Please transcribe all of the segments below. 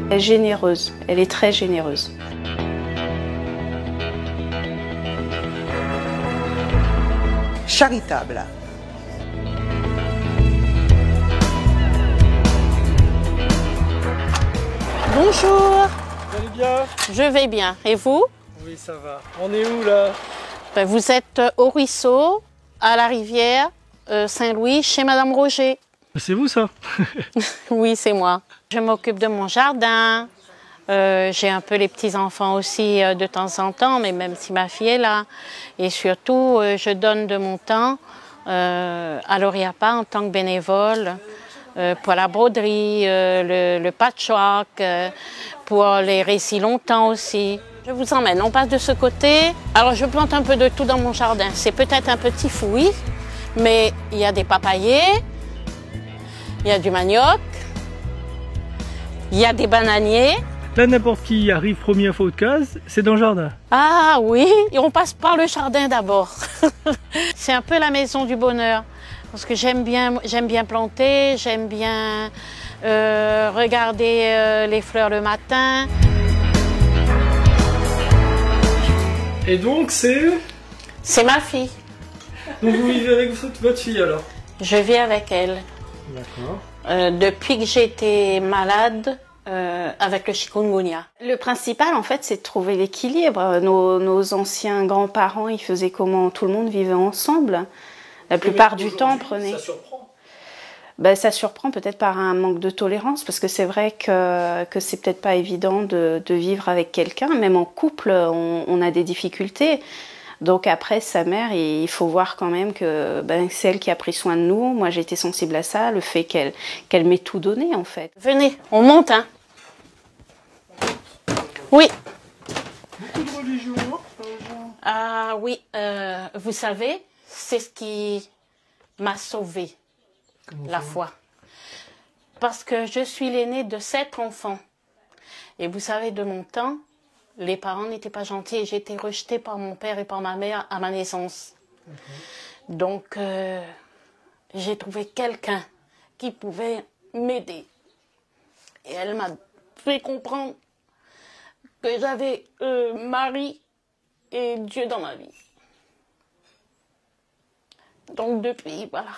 Elle est généreuse, elle est très généreuse. Charitable. Bonjour. Vous allez bien? Je vais bien. Et vous? Oui, ça va. On est où là? Vous êtes au ruisseau, à la rivière Saint-Louis, chez Madame Roger. C'est vous ça? Oui, c'est moi. Je m'occupe de mon jardin. J'ai un peu les petits-enfants aussi de temps en temps, mais même si ma fille est là. Et surtout, je donne de mon temps à l'Oriapa en tant que bénévole pour la broderie, le patchwork, pour les récits longtemps aussi. Je vous emmène, on passe de ce côté. Alors je plante un peu de tout dans mon jardin. C'est peut-être un petit fouillis, mais il y a des papayers, il y a du manioc, il y a des bananiers. Là, n'importe qui arrive première fois de case, c'est dans le jardin. Ah oui, et on passe par le jardin d'abord. C'est un peu la maison du bonheur. Parce que j'aime bien planter, j'aime bien regarder les fleurs le matin. Et donc c'est... C'est ma fille. Donc vous vivez avec votre fille alors? Je vis avec elle. D'accord. Depuis que j'ai été malade, avec le chikungunya. Le principal, en fait, c'est de trouver l'équilibre. Nos anciens grands-parents, ils faisaient comment? Tout le monde vivait ensemble. La plupart du temps, prenez... Ça surprend. Ben, ça surprend peut-être par un manque de tolérance, parce que c'est vrai que c'est peut-être pas évident de vivre avec quelqu'un. Même en couple, on a des difficultés. Donc après, sa mère, il faut voir quand même que c'est elle qui a pris soin de nous. Moi, j'ai été sensible à ça, le fait qu'elle m'ait tout donné, en fait. Venez, on monte, hein. Oui. Beaucoup de religion, Ah oui, vous savez, c'est ce qui m'a sauvée, la foi. Parce que je suis l'aînée de 7 enfants. Et vous savez, de mon temps, les parents n'étaient pas gentils et j'ai été rejetée par mon père et par ma mère à ma naissance. Donc, j'ai trouvé quelqu'un qui pouvait m'aider. Et elle m'a fait comprendre que j'avais Marie et Dieu dans ma vie. Donc depuis, voilà.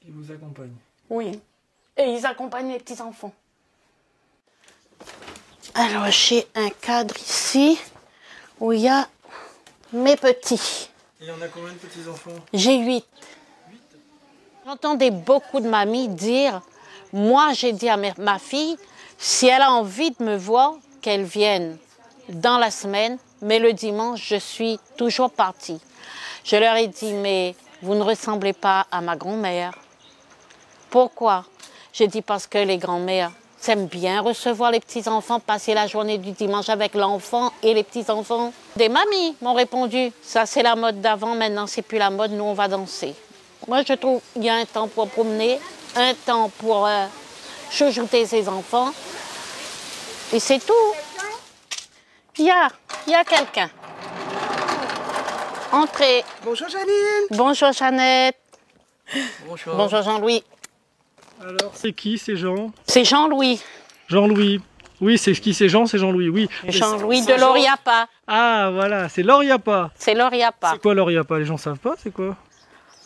Ils vous accompagnent. Oui. Et ils accompagnent les petits-enfants. Alors j'ai un cadre ici où il y a mes petits. Et il y en a combien de petits-enfants? J'ai 8. J'entendais beaucoup de mamies dire, moi j'ai dit à ma fille, si elle a envie de me voir, qu'elle vienne dans la semaine, mais le dimanche, je suis toujours partie. Je leur ai dit, mais vous ne ressemblez pas à ma grand-mère. Pourquoi? J'ai dit parce que les grands-mères s'aiment bien recevoir les petits-enfants, passer la journée du dimanche avec l'enfant et les petits-enfants. Des mamies m'ont répondu, ça c'est la mode d'avant, maintenant c'est plus la mode, nous on va danser. Moi je trouve qu'il y a un temps pour promener, un temps pour chouchouter ses enfants, et c'est tout. Il y a quelqu'un. Entrez. Bonjour Janine. Bonjour Jeannette. Bonjour. Bonjour Jean-Louis. Alors, c'est qui ces gens? C'est Jean-Louis. Jean-Louis. Oui, c'est qui c'est Jean? C'est Jean-Louis, oui. Jean-Louis de l'Oriapa. Ah, voilà, c'est l'Oriapa. C'est l'Oriapa. C'est quoi l'Oriapa? Les gens savent pas, c'est quoi?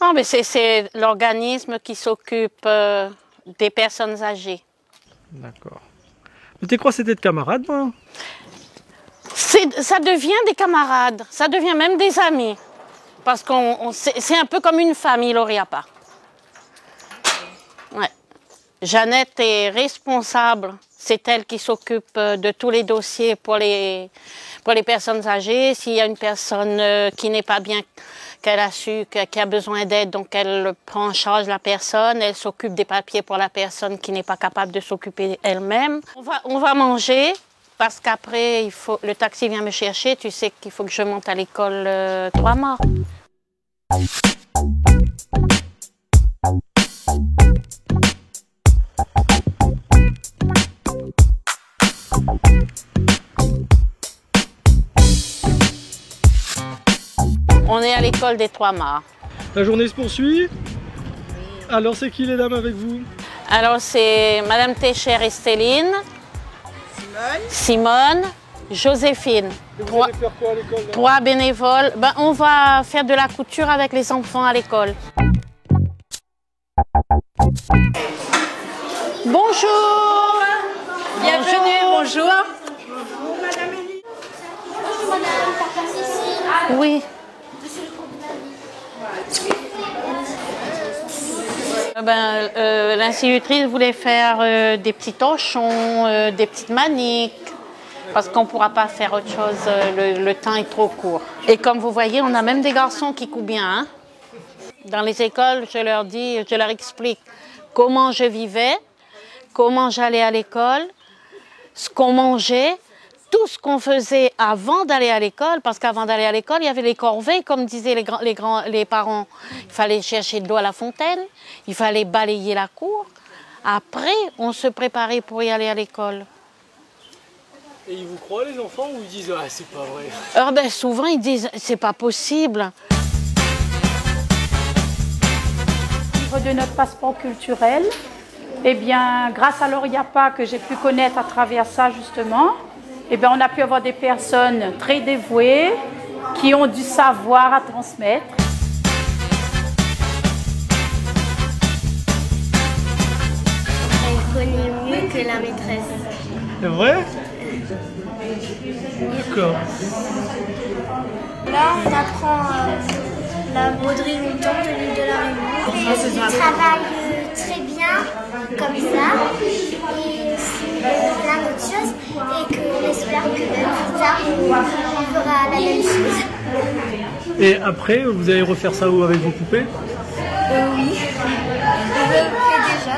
Non, mais c'est l'organisme qui s'occupe des personnes âgées. D'accord. Mais tu crois que c'était de camarades, moi? Ça devient des camarades, ça devient même des amis. Parce que c'est un peu comme une famille, l'Oriapa. Ouais. Jeannette est responsable, c'est elle qui s'occupe de tous les dossiers pour les personnes âgées. S'il y a une personne qui n'est pas bien, qu'elle a su, qui a besoin d'aide, donc elle prend en charge la personne, elle s'occupe des papiers pour la personne qui n'est pas capable de s'occuper elle-même. On va manger, parce qu'après, le taxi vient me chercher, tu sais qu'il faut que je monte à l'école 3 mois. On est à l'école des 3 mâts. La journée se poursuit. Alors c'est qui les dames avec vous? Alors c'est Madame Técher Estéline. Simone, Joséphine. Et vous allez faire quoi à l'école? 3 bénévoles. Ben, on va faire de la couture avec les enfants à l'école. Bonjour. Bienvenue, bonjour. Oui. L'institutrice voulait faire des petits torchons, des petites maniques, parce qu'on ne pourra pas faire autre chose, le temps est trop court. Et comme vous voyez, on a même des garçons qui coupent bien. Hein? Dans les écoles, je leur dis, je leur explique comment je vivais, comment j'allais à l'école, ce qu'on mangeait, tout ce qu'on faisait avant d'aller à l'école, parce qu'avant d'aller à l'école, il y avait les corvées, comme disaient les parents. Il fallait chercher de l'eau à la fontaine, il fallait balayer la cour. Après, on se préparait pour y aller à l'école. Et ils vous croient les enfants ou ils disent ah c'est pas vrai? Alors, souvent ils disent c'est pas possible. Au niveau de notre passeport culturel, eh bien, grâce à l'Oriapa que j'ai pu connaître à travers ça justement, eh bien, on a pu avoir des personnes très dévouées qui ont du savoir à transmettre. Elle connaît mieux que la maîtresse. C'est vrai? D'accord. Là, on apprend la broderie longtemps de l'île de la Réunion. Ils travaillent très bien comme ça. Et c'est plein d'autres choses. Et qu'on espère que plus tard, on fera la même chose. Et après, vous allez refaire ça où avec vos poupées? Oui. On le fait déjà.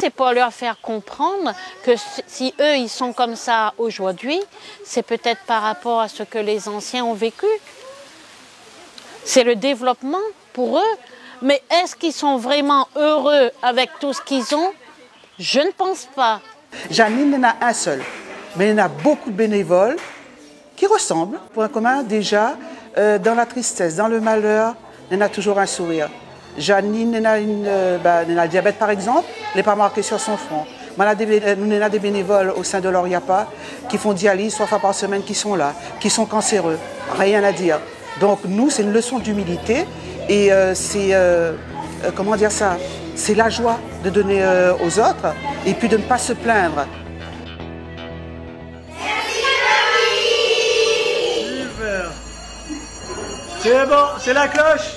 C'est pour leur faire comprendre que si eux, ils sont comme ça aujourd'hui, c'est peut-être par rapport à ce que les anciens ont vécu. C'est le développement pour eux. Mais est-ce qu'ils sont vraiment heureux avec tout ce qu'ils ont? Je ne pense pas. Janine n'en a un seul, mais il y en a beaucoup de bénévoles qui ressemblent. Pour un commun, déjà, dans la tristesse, dans le malheur, il y en a toujours un sourire. Janine, elle a le diabète par exemple, elle n'est pas marquée sur son front. Nous avons des bénévoles au sein de l'Oriapa qui font dialyse 3 fois par semaine, qui sont là, qui sont cancéreux, rien à dire. Donc nous, c'est une leçon d'humilité et c'est, comment dire ça, c'est la joie de donner aux autres et puis de ne pas se plaindre. Super. C'est bon, c'est la cloche.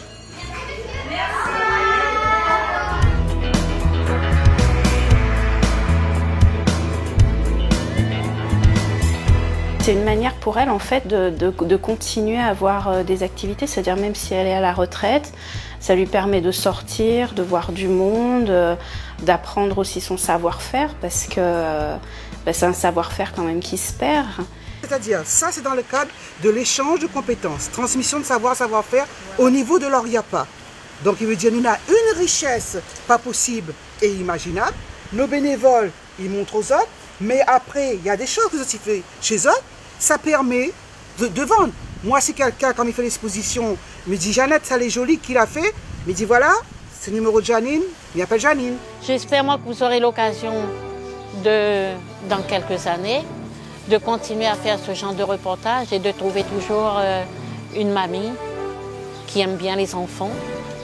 C'est une manière pour elle en fait de continuer à avoir des activités, c'est-à-dire même si elle est à la retraite, ça lui permet de sortir, de voir du monde, d'apprendre aussi son savoir-faire parce que c'est un savoir-faire quand même qui se perd. C'est-à-dire, ça c'est dans le cadre de l'échange de compétences, transmission de savoir, savoir-faire au niveau de l'Oriapa. Donc il veut dire nous avons une richesse pas possible et imaginable. Nos bénévoles, ils montrent aux autres, mais après il y a des choses que vous faites chez eux, ça permet de vendre. Moi si quelqu'un, quand il fait l'exposition, me dit Jeannette, ça elle est jolie, qui l'a fait, il me dit voilà, c'est le numéro de Janine, il m'appelle Janine. J'espère moi que vous aurez l'occasion dans quelques années, de continuer à faire ce genre de reportage et de trouver toujours une mamie qui aime bien les enfants,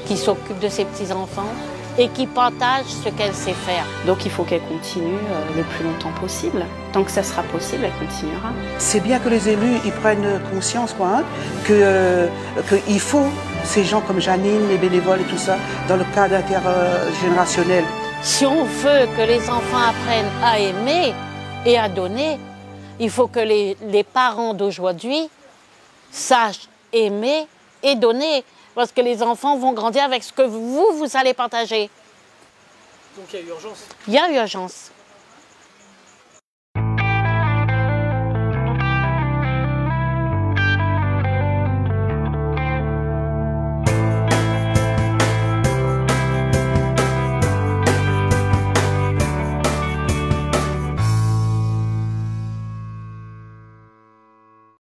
qui s'occupe de ses petits-enfants et qui partage ce qu'elle sait faire. Donc il faut qu'elle continue le plus longtemps possible. Tant que ça sera possible, elle continuera. C'est bien que les élus ils prennent conscience qu'il faut ces gens comme Janine, les bénévoles et tout ça, dans le cadre intergénérationnel. Si on veut que les enfants apprennent à aimer et à donner, il faut que les parents d'aujourd'hui sachent aimer et donner. Parce que les enfants vont grandir avec ce que vous allez partager. Donc il y a urgence. Il y a urgence.